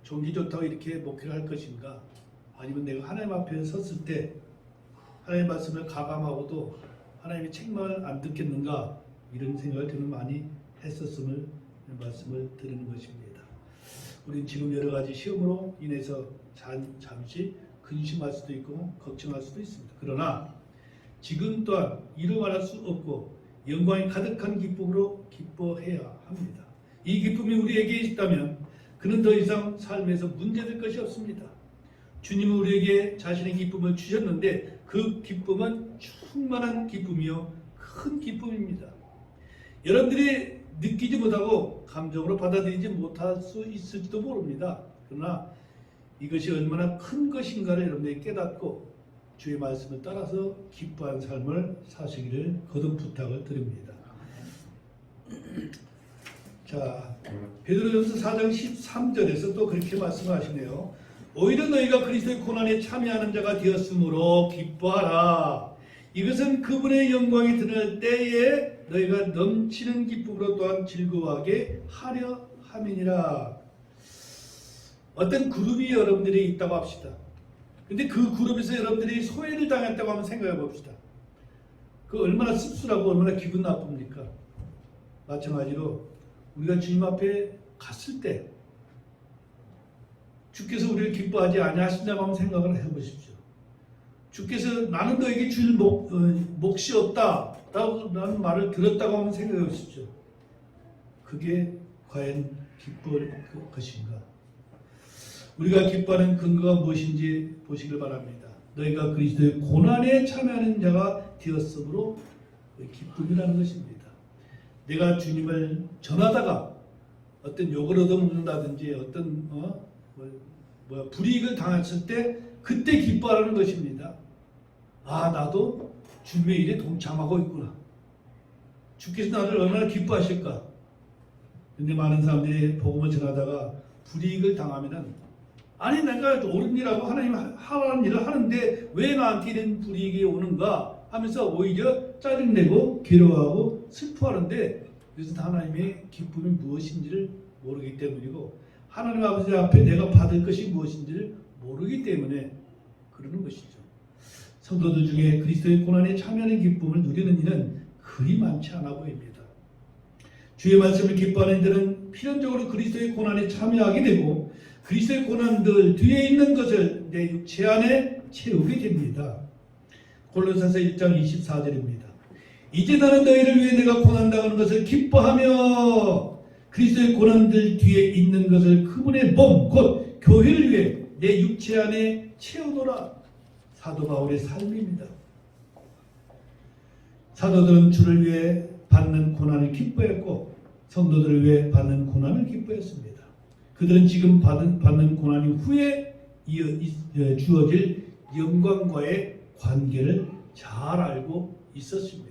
종기 좋다고 이렇게 목회를 할 것인가, 아니면 내가 하나님 앞에 섰을 때 하나님의 말씀을 가감하고도 하나님의 책망을 안 듣겠는가, 이런 생각을 저는 많이 했었음을 말씀을 드리는 것입니다. 우리는 지금 여러 가지 시험으로 인해서 잠시 근심할 수도 있고 걱정할 수도 있습니다. 그러나 지금 또한 이루 말할 수 없고 영광이 가득한 기쁨으로 기뻐해야 합니다. 이 기쁨이 우리에게 있다면 그는 더 이상 삶에서 문제될 것이 없습니다. 주님은 우리에게 자신의 기쁨을 주셨는데 그 기쁨은 충만한 기쁨이요 큰 기쁨입니다. 여러분들이 느끼지 못하고 감정으로 받아들이지 못할 수 있을지도 모릅니다. 그러나 이것이 얼마나 큰 것인가를 여러분들이 깨닫고 주의 말씀을 따라서 기뻐한 삶을 사시기를 거듭 부탁을 드립니다. 자, 베드로전서 4장 13절에서 또 그렇게 말씀하시네요. 오히려 너희가 그리스도의 고난에 참여하는 자가 되었으므로 기뻐하라. 이것은 그분의 영광이 드러날 때에 너희가 넘치는 기쁨으로 또한 즐거워하게 하려 함이니라. 어떤 그룹이 여러분들이 있다고 합시다. 근데 그 그룹에서 여러분들이 소외를 당했다고 한번 생각해 봅시다. 그 얼마나 씁쓸하고 얼마나 기분 나쁩니까? 마찬가지로 우리가 주님 앞에 갔을 때 주께서 우리를 기뻐하지 아니하신다고 한번 생각을 해보십시오. 주께서 나는 너에게 줄 몫이 없다 라는 말을 들었다고 한번 생각해 보십시오. 그게 과연 기뻐할 것인가? 우리가 기뻐하는 근거가 무엇인지 보시길 바랍니다. 너희가 그리스도의 고난에 참여하는 자가 되었으므로 기쁨이라는 것입니다. 내가 주님을 전하다가 어떤 욕을 얻어먹는다든지 어떤 불이익을 당했을 때 그때 기뻐하라는 것입니다. 나도 주님의 일에 동참하고 있구나. 주께서 나를 얼마나 기뻐하실까. 근데 많은 사람들이 복음을 전하다가 불이익을 당하면은 내가 옳은 일하고 하나님 하라는 일을 하는데 왜 나한테 이런 불이익이 오는가 하면서 오히려 짜증내고 괴로워하고 슬퍼하는데, 그래서 하나님의 기쁨이 무엇인지를 모르기 때문이고 하나님 아버지 앞에 내가 받을 것이 무엇인지를 모르기 때문에 그러는 것이죠. 성도들 중에 그리스도의 고난에 참여하는 기쁨을 누리는 이는 그리 많지 않아 보입니다. 주의 말씀을 기뻐하는 이들은 필연적으로 그리스도의 고난에 참여하게 되고 그리스도의 고난들 뒤에 있는 것을 내 육체 안에 채우게 됩니다. 골로새서 1장 24절입니다. 이제 나는 너희를 위해 내가 고난당하는 것을 기뻐하며 그리스도의 고난들 뒤에 있는 것을 그분의 몸 곧 교회를 위해 내 육체 안에 채우노라. 사도 바울의 삶입니다. 사도들은 주를 위해 받는 고난을 기뻐했고 성도들을 위해 받는 고난을 기뻐했습니다. 그들은 지금 받는 고난 후에 주어질 영광과의 관계를 잘 알고 있었습니다.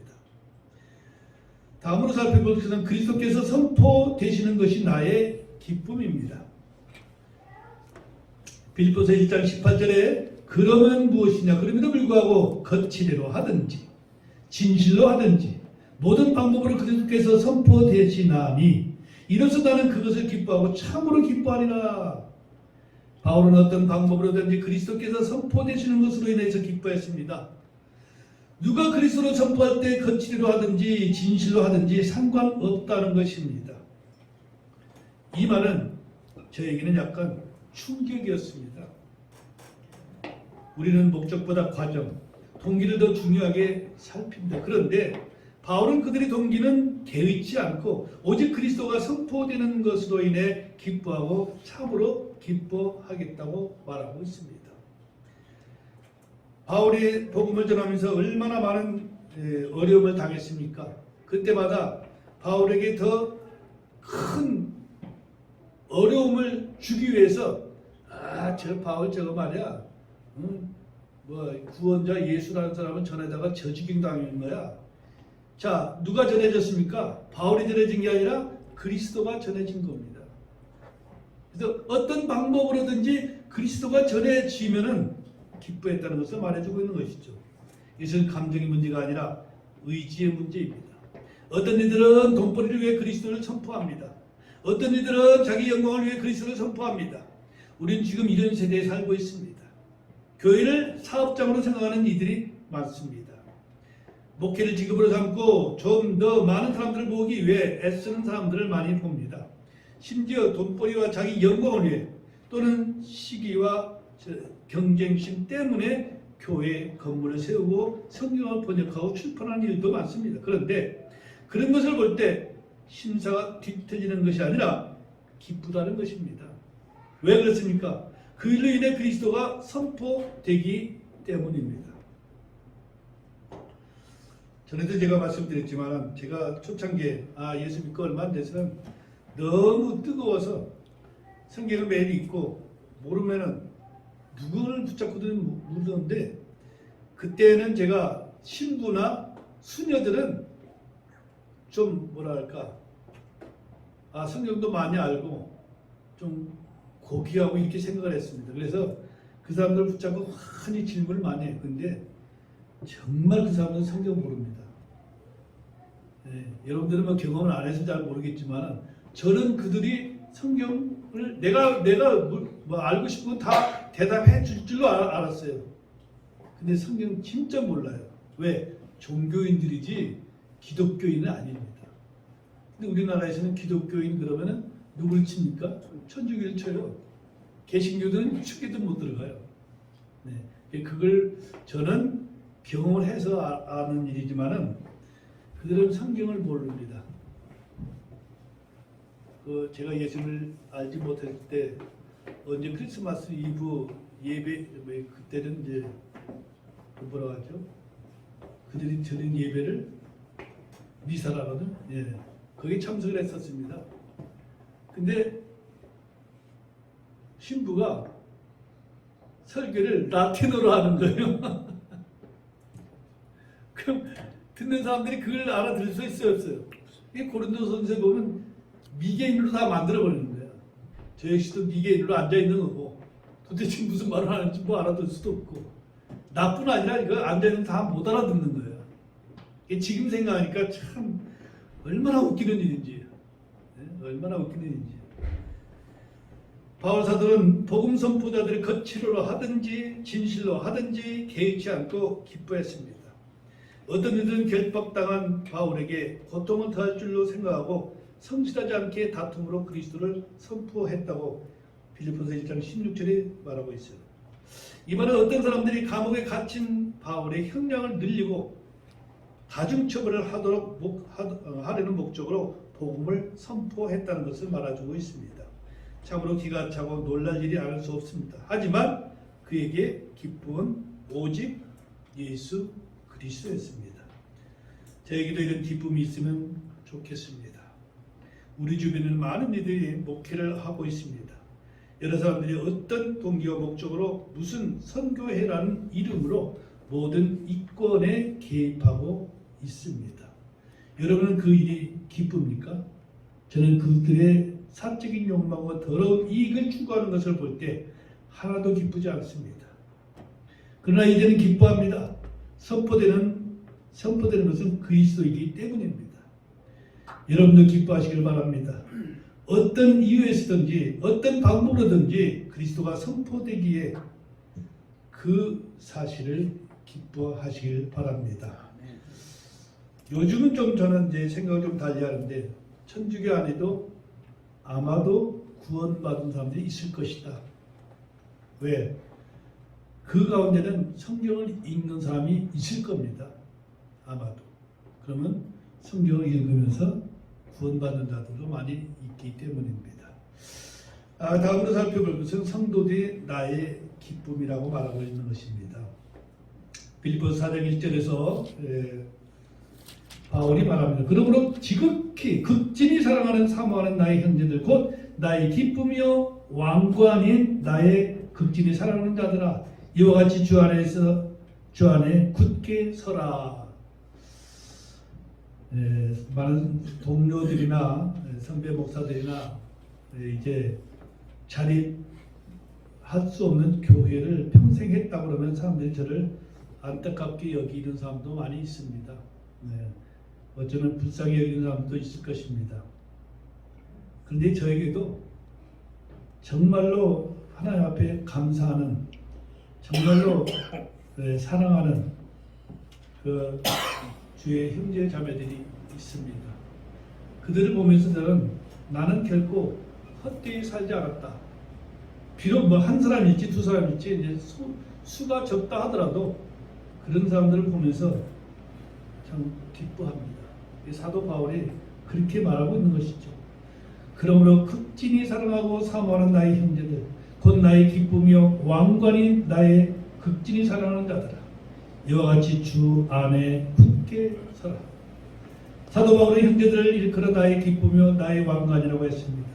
다음으로 살펴볼 것은 그리스도께서 선포되시는 것이 나의 기쁨입니다. 빌립보서 1장 18절에 그러면 무엇이냐, 그럼에도 불구하고 거치대로 하든지 진실로 하든지 모든 방법으로 그리스도께서 선포되시나니 이로써 나는 그것을 기뻐하고 참으로 기뻐하리라. 바울은 어떤 방법으로든지 그리스도께서 선포되시는 것으로 인해서 기뻐했습니다. 누가 그리스도로 선포할 때 거칠이로 하든지 진실로 하든지 상관없다는 것입니다. 이 말은 저에게는 약간 충격이었습니다. 우리는 목적보다 과정, 동기를 더 중요하게 살핍니다. 그런데 바울은 그들의 동기는 개의치 않고 오직 그리스도가 선포되는 것으로 인해 기뻐하고 참으로 기뻐하겠다고 말하고 있습니다. 바울이 복음을 전하면서 얼마나 많은 어려움을 당했습니까? 그때마다 바울에게 더 큰 어려움을 주기 위해서 저 바울 저거 말이야, 구원자 예수라는 사람은 전에다가 저주경 당하는 거야. 자, 누가 전해졌습니까? 바울이 전해진 게 아니라 그리스도가 전해진 겁니다. 그래서 어떤 방법으로든지 그리스도가 전해지면은 기뻐했다는 것을 말해주고 있는 것이죠. 이것은 감정의 문제가 아니라 의지의 문제입니다. 어떤 이들은 돈벌이를 위해 그리스도를 선포합니다. 어떤 이들은 자기 영광을 위해 그리스도를 선포합니다. 우리는 지금 이런 세대에 살고 있습니다. 교회를 사업장으로 생각하는 이들이 많습니다. 목회를 직업으로 삼고 좀 더 많은 사람들을 모으기 위해 애쓰는 사람들을 많이 봅니다. 심지어 돈벌이와 자기 영광을 위해 또는 시기와 경쟁심 때문에 교회 건물을 세우고 성경을 번역하고 출판하는 일도 많습니다. 그런데 그런 것을 볼 때 심사가 뒤틀리는 것이 아니라 기쁘다는 것입니다. 왜 그렇습니까? 그 일로 인해 그리스도가 선포되기 때문입니다. 전에도 제가 말씀드렸지만 제가 초창기에 예수 믿고 얼마 안 돼서는 너무 뜨거워서 성경을 매일 읽고 모르면은 누구를 붙잡고든 묻었는데 그때는 제가 신부나 수녀들은 좀 뭐랄까 성경도 많이 알고 좀 고귀하고 이렇게 생각을 했습니다. 그래서 그 사람들을 붙잡고 많이 질문을 많이 했는데 정말 그 사람은 성경 모릅니다. 여러분들은 뭐 경험을 안 해서 잘 모르겠지만 저는 그들이 성경을 내가 뭐 알고 싶은 건 다 대답해 줄 줄로 알았어요. 근데 성경 진짜 몰라요. 왜? 종교인들이지 기독교인은 아닙니다. 근데 우리나라에서는 기독교인 그러면은 누구를 칩니까? 천주교를 쳐요. 개신교들은 축에도 못 들어가요. 그걸 저는 경험을 해서 아는 일이지만은 그들은 성경을 모릅니다. 제가 예수를 알지 못할 때 언제 크리스마스 이브 예배 그때는 이제 뭐라고 하죠? 그들이 드린 예배를 미사라거든. 거기 참석을 했었습니다. 근데 신부가 설교를 라틴어로 하는 거예요. 그럼 듣는 사람들이 그걸 알아들을 수 있어요, 없어요? 이 고린도전서에 보면 미개인으로 다 만들어버리는 거예요. 저 역시도 미개인으로 앉아있는 거고 도대체 무슨 말을 하는지 뭐 알아들 수도 없고 나뿐 아니라 이거 앉아있는 다 못 알아듣는 거예요. 지금 생각하니까 참 얼마나 웃기는 일인지, 얼마나 웃기는 일인지. 바울 사도는 복음 선포자들의 거칠어로 하든지 진실로 하든지 개의치 않고 기뻐했습니다. 어떤 이들은 결박당한 바울에게 고통을 더할 줄로 생각하고 성실하지 않게 다툼으로 그리스도를 선포했다고 빌립보서 1장 16절에 말하고 있어요. 이 말은 어떤 사람들이 감옥에 갇힌 바울의 형량을 늘리고 가중처벌을 하려는 목적으로 복음을 선포했다는 것을 말해주고 있습니다. 참으로 기가 차고 놀랄 일이 아닐 수 없습니다. 하지만 그에게 기쁨은 오직 예수 그리스도였습니다. 저에게도 이런 기쁨이 있으면 좋겠습니다. 우리 주변에는 많은 이들이 목회를 하고 있습니다. 여러 사람들이 어떤 동기와 목적으로 무슨 선교회라는 이름으로 모든 이권에 개입하고 있습니다. 여러분은 그 일이 기쁩니까? 저는 그들의 사적인 욕망과 더러운 이익을 추구하는 것을 볼 때 하나도 기쁘지 않습니다. 그러나 이제는 기뻐합니다. 선포되는 선포되는 것은 그리스도이기 때문입니다. 여러분도 기뻐하시길 바랍니다. 어떤 이유에서든지 어떤 방법으로든지 그리스도가 선포되기에 그 사실을 기뻐하시길 바랍니다. 요즘은 좀 저는 이제 생각을 좀 달리하는데 천주교 안에도 아마도 구원받은 사람들이 있을 것이다. 왜? 그 가운데는 성경을 읽는 사람이 있을 겁니다. 아마도. 그러면 성경을 읽으면서 구원받는 자들도 많이 있기 때문입니다. 다음으로 살펴볼 것은 성도들이 나의 기쁨이라고 말하고 있는 것입니다. 빌립보서 4장 1절에서 바울이 말합니다. 그러므로 지극히 극진히 사랑하는 사모하는 나의 형제들 곧 나의 기쁨이요 왕관인 나의 극진히 사랑하는 자들아 이와 같이 주 안에 굳게 서라. 많은 동료들이나 선배 목사들이나 이제 자립할 수 없는 교회를 평생 했다고 그러면 사람들이 저를 안타깝게 여기는 사람도 많이 있습니다. 어쩌면 불쌍히 여기는 사람도 있을 것입니다. 그런데 저에게도 정말로 하나님 앞에 감사하는, 정말로 사랑하는 그 주의 형제 자매들이 있습니다. 그들을 보면서 저는 나는 결코 헛되이 살지 않았다. 비록 뭐 한 사람 있지 두 사람 있지 이제 수가 적다 하더라도 그런 사람들을 보면서 참 기뻐합니다. 사도 바울이 그렇게 말하고 있는 것이죠. 그러므로 극진히 사랑하고 사모하는 나의 형제들 곧 나의 기쁨이요 왕관인 나의 극진히 사랑하는 자들아 이와 같이 주 안에 굳게 서라. 사도 바울의 형제들을 일컬어 나의 기쁨이요 나의 왕관이라고 했습니다.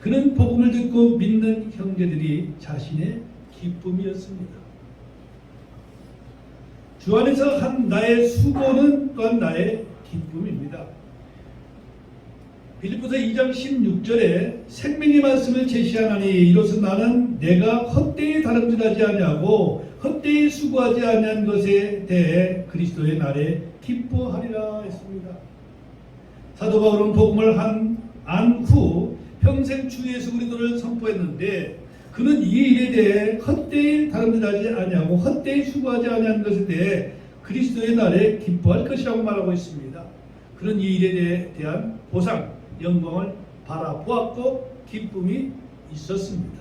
그는 복음을 듣고 믿는 형제들이 자신의 기쁨이었습니다. 주 안에서 한 나의 수고는 또한 나의 기쁨입니다. 빌립보서 2장 16절에 생명의 말씀을 제시하나니 이로써 나는 내가 헛되이 다름질하지 아니하고 헛되이 수고하지 아니한 것에 대해 그리스도의 날에 기뻐하리라 했습니다. 사도 바울은 복음을 안 후 평생 주 예수 그리스도를 선포했는데 그는 이 일에 대해 헛되이 다름질하지 아니하고 헛되이 수고하지 아니한 것에 대해 그리스도의 날에 기뻐할 것이라고 말하고 있습니다. 그는 이 일에 대한 보상, 영광을 바라보았고 기쁨이 있었습니다.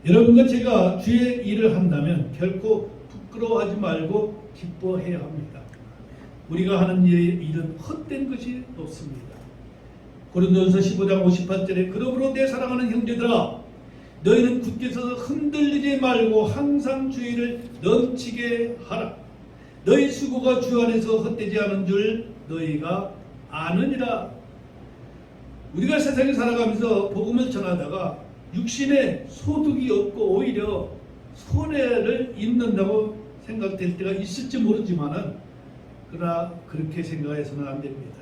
여러분과 제가 주의 일을 한다면 결코 부끄러워하지 말고 기뻐해야 합니다. 우리가 하는 일은 헛된 것이 없습니다. 고린도전서 15장 58절에 그러므로 내 사랑하는 형제들아 너희는 굳게 서서 흔들리지 말고 항상 주의를 넘치게 하라. 너희 수고가 주 안에서 헛되지 않은 줄 너희가 아느니라. 우리가 세상에 살아가면서 복음을 전하다가 육신에 소득이 없고 오히려 손해를 입는다고 생각될 때가 있을지 모르지만은 그러나 그렇게 생각해서는 안 됩니다.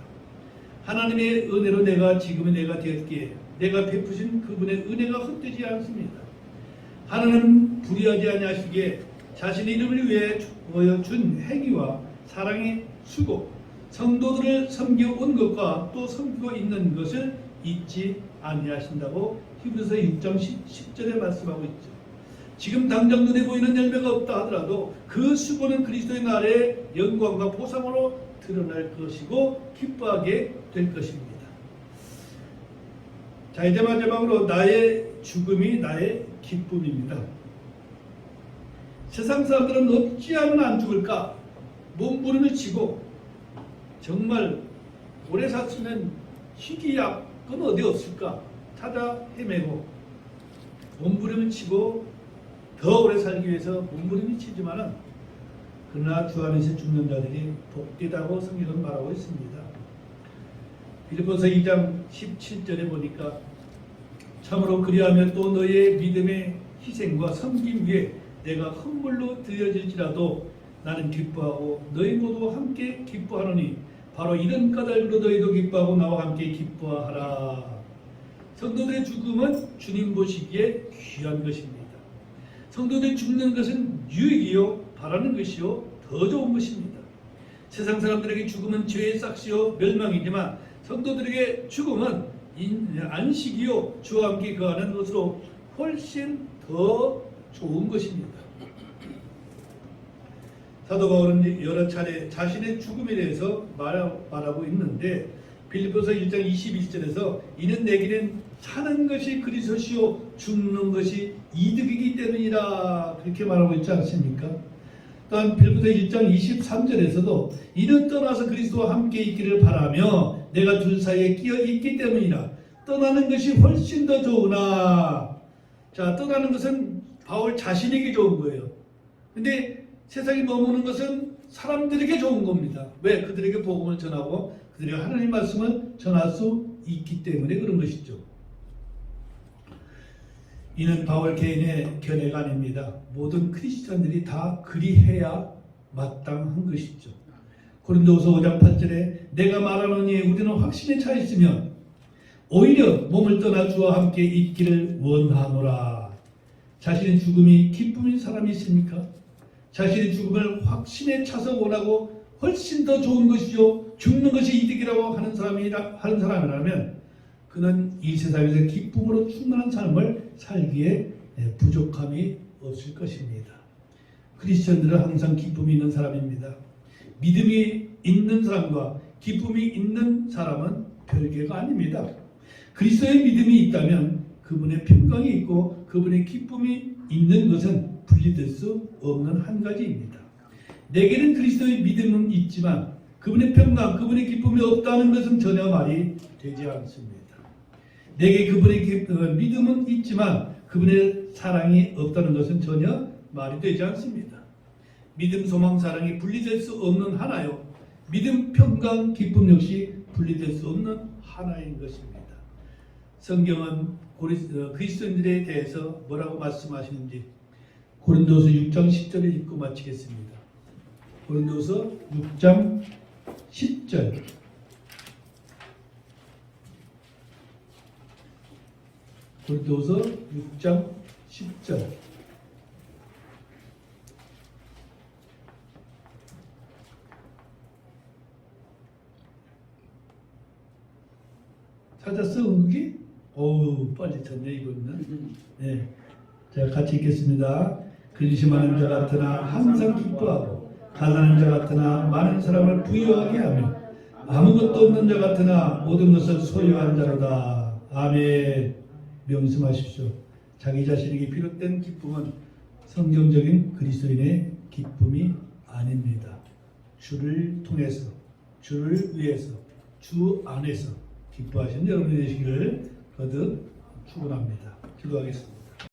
하나님의 은혜로 지금의 내가 되었기에 내가 베푸신 그분의 은혜가 헛되지 않습니다. 하나님 불의하지 아니하시기에 자신의 이름을 위해 보여준 행위와 사랑의 수고, 성도들을 섬겨온 것과 또 섬기고 있는 것을 잊지 아니하신다고 히브리서 6장 10절에 말씀하고 있죠. 지금 당장 눈에 보이는 열매가 없다 하더라도 그 수고는 그리스도의 날에 영광과 보상으로 드러날 것이고 기뻐하게 될 것입니다. 자, 이제 마지막으로 나의 죽음이 나의 기쁨입니다. 세상 사람들은 어찌하면 안 죽을까? 몸부림을 치고 정말 오래 샀으면 희귀약은 어디 없을까? 찾아 헤매고 몸부림을 치고 더 오래 살기 위해서 몸부림을 치지만은 그러나 주 안에서 죽는 자들이 복되다고 성경은 말하고 있습니다. 빌립보서 2장 17절에 보니까 참으로 그리하면 또 너의 믿음의 희생과 섬김 위에 내가 헌물로 드려질지라도 나는 기뻐하고 너희 모두 함께 기뻐하노니 바로 이런 까닭으로 너희도 기뻐하고 나와 함께 기뻐하라. 성도들의 죽음은 주님 보시기에 귀한 것입니다. 성도들이 죽는 것은 유익이요 바라는 것이요 더 좋은 것입니다. 세상 사람들에게 죽음은 죄의 싹시요 멸망이지만 성도들에게 죽음은 안식이요 주와 함께 거하는 것으로 훨씬 더 좋은 것입니다. 사도 바울은 여러 차례 자신의 죽음에 대해서 말하고 있는데 빌립보서 1장 21절에서 이는 내게는 사는 것이 그리스도시요 죽는 것이 이득이기 때문이라 그렇게 말하고 있지 않습니까? 또한 빌립보서 1장 23절에서도 이는 떠나서 그리스도와 함께 있기를 바라며 내가 둘 사이에 끼어 있기 때문이라 떠나는 것이 훨씬 더 좋으나 자 떠나는 것은 바울 자신에게 좋은 거예요. 근데 세상에 머무는 것은 사람들에게 좋은 겁니다. 왜? 그들에게 복음을 전하고 그들에게 하나님의 말씀을 전할 수 있기 때문에 그런 것이죠. 이는 바울 개인의 견해가 아닙니다. 모든 크리스천들이 다 그리해야 마땅한 것이죠. 고린도후서 5장 8절에 내가 말하노니 우리는 확신에 차 있으면 오히려 몸을 떠나 주와 함께 있기를 원하노라. 자신의 죽음이 기쁨인 사람이 있습니까? 자신의 죽음을 확신에 차서 원하고 훨씬 더 좋은 것이요 죽는 것이 이득이라고 하는 사람이라면 그는 이 세상에서 기쁨으로 충만한 삶을 살기에 부족함이 없을 것입니다. 크리스천들은 항상 기쁨이 있는 사람입니다. 믿음이 있는 사람과 기쁨이 있는 사람은 별개가 아닙니다. 그리스도의 믿음이 있다면 그분의 평강이 있고 그분의 기쁨이 있는 것은 분리될 수 없는 한 가지입니다. 내게는 그리스도의 믿음은 있지만 그분의 평강, 그분의 기쁨이 없다는 것은 전혀 말이 되지 않습니다. 내게 그분의 믿음은 있지만 그분의 사랑이 없다는 것은 전혀 말이 되지 않습니다. 믿음, 소망, 사랑이 분리될 수 없는 하나요. 믿음, 평강, 기쁨 역시 분리될 수 없는 하나인 것입니다. 성경은 그리스도인들에 대해서 뭐라고 말씀하시는지 고린도서 6장 10절을 읽고 마치겠습니다. 고린도서 6장 10절 고린도서 6장 10절 찾았어? 은국이? 어우 빨리 찾네 이거는. 네. 자 같이 읽겠습니다. 근심하는 자 같으나 항상 기뻐하고 가난한 자 같으나 많은 사람을 부유하게 하며 아무것도 없는 자 같으나 모든 것을 소유한 자로다. 아멘. 명심하십시오. 자기 자신에게 비롯된 기쁨은 성경적인 그리스도인의 기쁨이 아닙니다. 주를 통해서, 주를 위해서, 주 안에서 기뻐하시는 여러분이 되시기를 거듭 축원합니다. 기도하겠습니다.